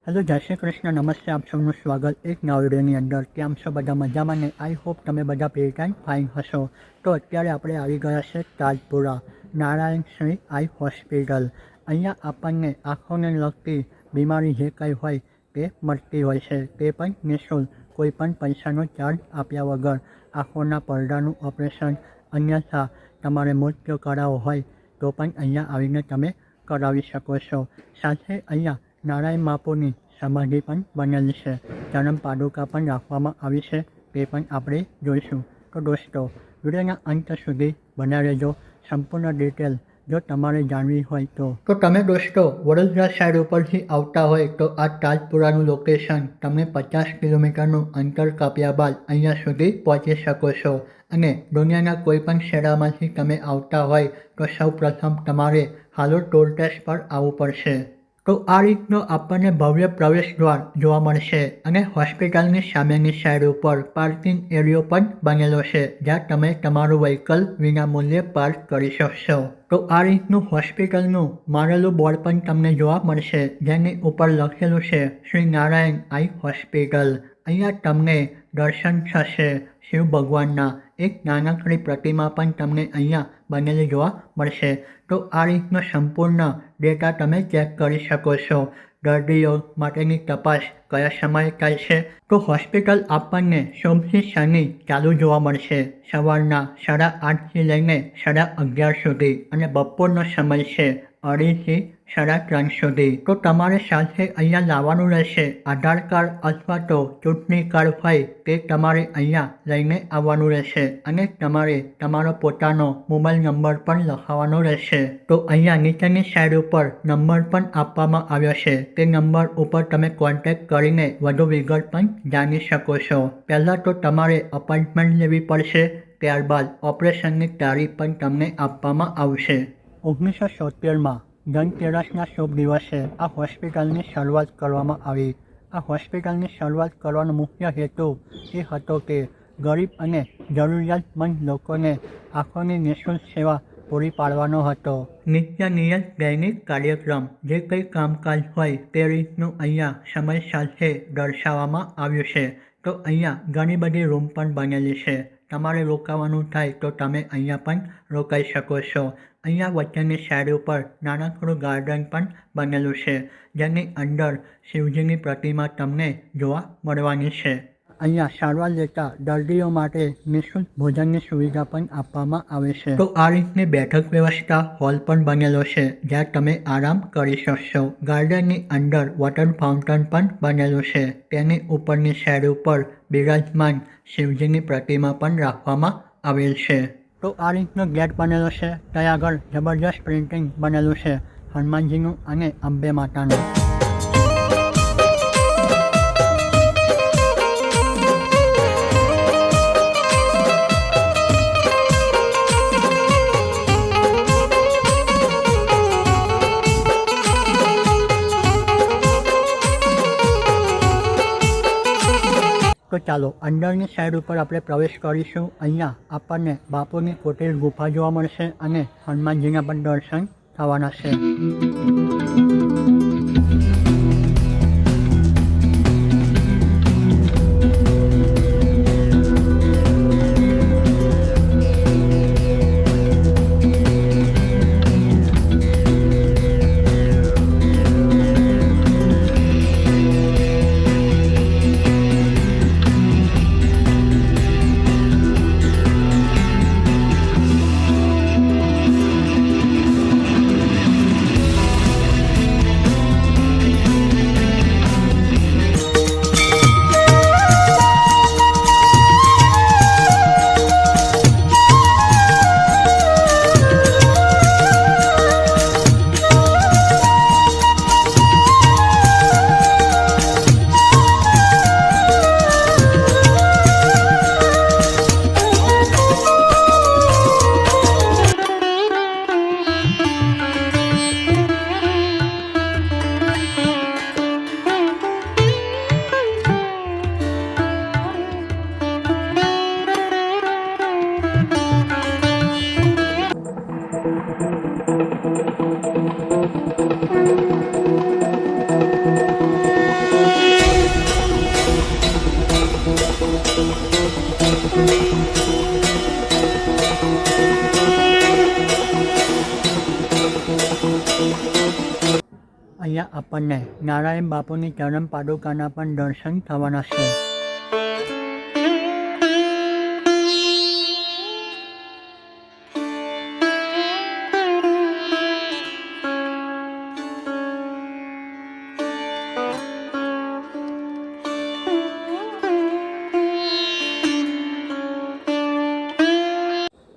Hello જય શ્રી કૃષ્ણ, નમસ્તે, આપ સૌનું સ્વાગત એક નવા વિડીયોની અંદર. કેમ છો બધા મજામાં ને? આઈ હોપ તમે બધા પેટ એન્ડ ફાઇન હશો. તો અત્યારે આપણે આવી ગયા છે તાજપુરા નારાયણ શ્રી આઈ હોસ્પિટલ. અહીંયા આપણને આંખોને લગતી બીમારી જે કંઈ હોય તે મળતી હોય છે, તે પણ નિઃશુલ્ક, કોઈ પણ પૈસાનો ચાર્જ આપ્યા વગર. આંખોના પડદાનું ઓપરેશન, અન્યથા તમારે મોતિયો કરાવવો હોય તો પણ અહીંયા આવીને તમે કરાવી શકો છો. સાથે અહીંયા નારાયણ બાપુની સમાધિ પણ બનેલી છે, ચરણ પાદુકા પણ રાખવામાં આવી છે, તે પણ આપણે જોઈશું. તો દોસ્તો, વિડીયોના અંત સુધી બન્યા રહેજો. સંપૂર્ણ ડિટેલ જો તમારે જાણવી હોય તો તમે દોસ્તો વડોદરા સાઈડ ઉપરથી આવતા હોય તો આ તાજપુરાનું લોકેશન તમને 50 કિલોમીટરનું અંતર કાપ્યા બાદ અહીંયા સુધી પહોંચી શકો છો. અને દુનિયાના કોઈ પણ શહેરામાંથી તમે આવતા હોય તો સૌ પ્રથમ તમારે હાલોલ ટોલ ટેક્સ પર આવવું પડશે. તો આ રીતનો આપણને ભવ્ય પ્રવેશ દ્વાર જોવા મળશે અને હોસ્પિટલની સામેની સાઈડ ઉપર પાર્કિંગ એરિયો પણ બનેલો છે, જ્યાં તમે તમારું વ્હીકલ વિનામૂલ્યે પાર્ક કરી શકશો. તો આ રીતનું હોસ્પિટલનું મારેલું બોર્ડ પણ તમને જોવા મળશે, જેની ઉપર લખેલું છે શ્રી નારાયણ આઈ હોસ્પિટલ. અહીંયા તમને દર્શન થશે શિવ ભગવાનના. એક નાનકડી પ્રતિમા પણ તમને અહીંયા બનેલી જોવા મળશે. તો આ રીતનો સંપૂર્ણ ડેટા તમે ચેક કરી શકો છો. દર્દીઓ માટેની તપાસ કયા સમયે થાય છે? તો હોસ્પિટલ આપણને સોમથી શનિ ચાલુ જોવા મળશે, સવારના 8:30થી લઈને 11:30 સુધી, અને બપોરનો સમય છે 2:30 થી 3:30 સુધી. તો તમારે સાથે અહીંયા લાવવાનું રહેશે આધાર કાર્ડ અથવા તો ચૂંટણી કાર્ડ હોય તે તમારે અહીંયા લઈને આવવાનું રહેશે, અને તમારે તમારો પોતાનો મોબાઈલ નંબર પણ લખાવવાનો રહેશે. તો અહીંયા નીચેની સાઈડ ઉપર નંબર પણ આપવામાં આવ્યો છે, તે નંબર ઉપર તમે કોન્ટેક્ટ કરીને વધુ વિગત પણ જાણી શકો છો. પહેલાં તો તમારે અપોઇન્ટમેન્ટ લેવી પડશે, ત્યારબાદ ઓપરેશનની તારીખ પણ તમને આપવામાં આવશે. 1977માં ધનતેરસના શુભ દિવસે આ હોસ્પિટલની શરૂઆત કરવામાં આવી. આ હોસ્પિટલની શરૂઆત કરવાનો મુખ્ય હેતુ એ હતો કે ગરીબ અને જરૂરિયાતમંદ લોકોને આંખોની નિઃશુલ્ક સેવા પૂરી પાડવાનો હતો. નિત્ય નિયત દૈનિક કાર્યક્રમ, જે કંઈ કામકાજ હોય તે રીતનું અહીંયા સમય સાથે દર્શાવવામાં આવ્યું છે. તો અહીંયા ઘણી બધી રૂમ પણ બનેલી છે. તમારે રોકાવાનું થાય તો તમે અહીંયા પણ રોકાઈ શકો છો. અહીંયા વચ્ચેની સાઈડ ઉપર નાનકડું ગાર્ડન પણ બનેલું છે, જેની અંદર શિવજીની પ્રતિમા તમને જોવા મળવાની છે. અહીંયા સારવાર લેતા દર્દીઓ માટે નિઃશુલ્ક ભોજનની સુવિધા પણ આપવામાં આવે છે. તો આ રીતની બેઠક વ્યવસ્થા હોલ પણ બનેલો છે, જ્યાં તમે આરામ કરી શકશો. ગાર્ડનની અંદર વોટર ફાઉન્ટેન પણ બનેલું છે. તેની ઉપરની સાઈડ ઉપર બિરાજમાન શિવજીની પ્રતિમા પણ રાખવામાં આવેલ છે. તો આ રીતનો ગેટ બનેલો છે, ત્યાં આગળ જબરજસ્ત પ્રિન્ટિંગ બનેલું છે હનુમાનજીનું અને અંબે માતાનું. તો ચાલો અંદરની સાઈડ ઉપર આપણે પ્રવેશ કરીશું. અહીંયા આપણને બાપુની કોટેલ ગુફા જોવા મળશે અને હનુમાનજીના પણ દર્શન થવાના છે. આપણને નારાયણ બાપુની ચરણ પાદુકાના પણ દર્શન થવાના છે.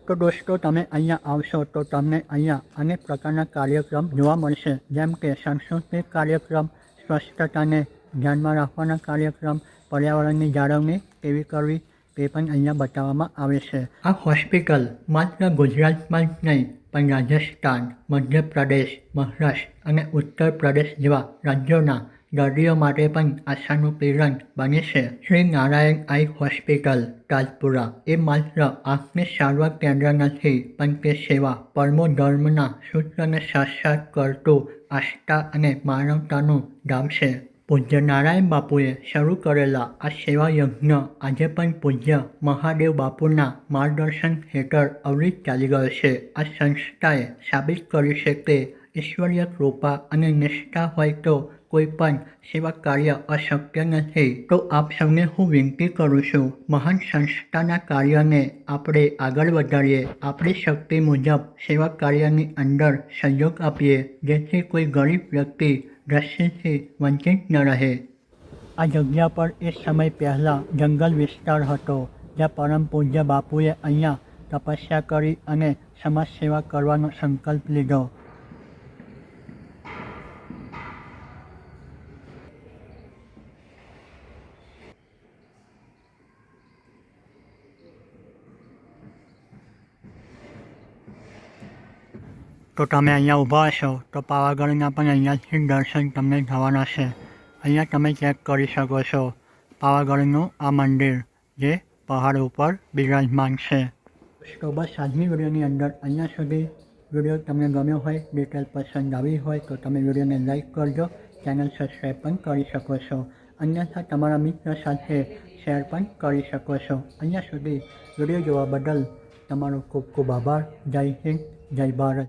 તો દોસ્તો તમે અહીંયા આવશો તો તમને અહીંયા અનેક પ્રકારના કાર્યક્રમ જોવા મળશે, જેમ કે સાંસ્કૃતિક કાર્યક્રમ, સ્વચ્છતાને ધ્યાનમાં રાખવાના કાર્યક્રમ, પર્યાવરણની જાળવણી કેવી કરવી તે પણ અહીંયા બતાવવામાં આવે છે. આ હોસ્પિટલ માત્ર ગુજરાતમાં જ નહીં પણ રાજસ્થાન, મધ્યપ્રદેશ, મહારાષ્ટ્ર અને ઉત્તર પ્રદેશ જેવા રાજ્યોના દર્દીઓ માટે પણ આશાનું કિરણ બને છે. શ્રી નારાયણ આઈ હોસ્પિટલ તાજપુરા એ માત્ર આંખની સારવાર કેન્દ્ર નથી, પણ તે સેવા પરમો ધર્મના સૂત્રને સાક્ષાત કરતું આસ્થા અને માનવતાનું ધામ છે. પૂજ્ય નારાયણ બાપુએ શરૂ કરેલા આ સેવા યજ્ઞ આજે પણ પૂજ્ય મહાદેવ બાપુના માર્ગદર્શન હેઠળ અવિરત ચાલી ગયો છે. આ સંસ્થાએ સાબિત કર્યું છે કે ઈશ્વરીય કૃપા અને નિષ્ઠા હોય તો કોઈ પણ સેવા કાર્ય અશક્ય નથી. તો આપ સૌને હું વિનંતી કરું છું, મહાન સંસ્થાના કાર્યને આપણે આગળ વધારીએ, આપણી શક્તિ મુજબ સેવા કાર્યની અંદર સહયોગ આપીએ, જેથી કોઈ ગરીબ વ્યક્તિ દ્રષ્ટિથી વંચિત ન રહે. આ જગ્યા પર એ સમય પહેલાં જંગલ વિસ્તાર હતો, જ્યાં પરમ પૂજ્ય બાપુએ અહીંયા તપસ્યા કરી અને સમાજ સેવા કરવાનો સંકલ્પ લીધો. તો તમે અહીંયા ઊભા હશો તો પાવાગઢના પણ અહીંયાથી દર્શન તમને થવાના છે. અહીંયા તમે ચેક કરી શકો છો પાવાગઢનું આ મંદિર જે પહાડ ઉપર બિરાજમાન છે. તો બસ આજની વિડીયોની અંદર અહીંયા સુધી. વિડીયો તમને ગમ્યો હોય, ડિટેલ પસંદ આવી હોય તો તમે વિડીયોને લાઈક કરજો, ચેનલ સબસ્ક્રાઈબ પણ કરી શકો છો. અન્યથા તમારા મિત્ર સાથે શેર પણ કરી શકો છો. અહીંયા સુધી વિડીયો જોવા બદલ તમારો ખૂબ ખૂબ આભાર. જય હિન્દ, જય ભારત.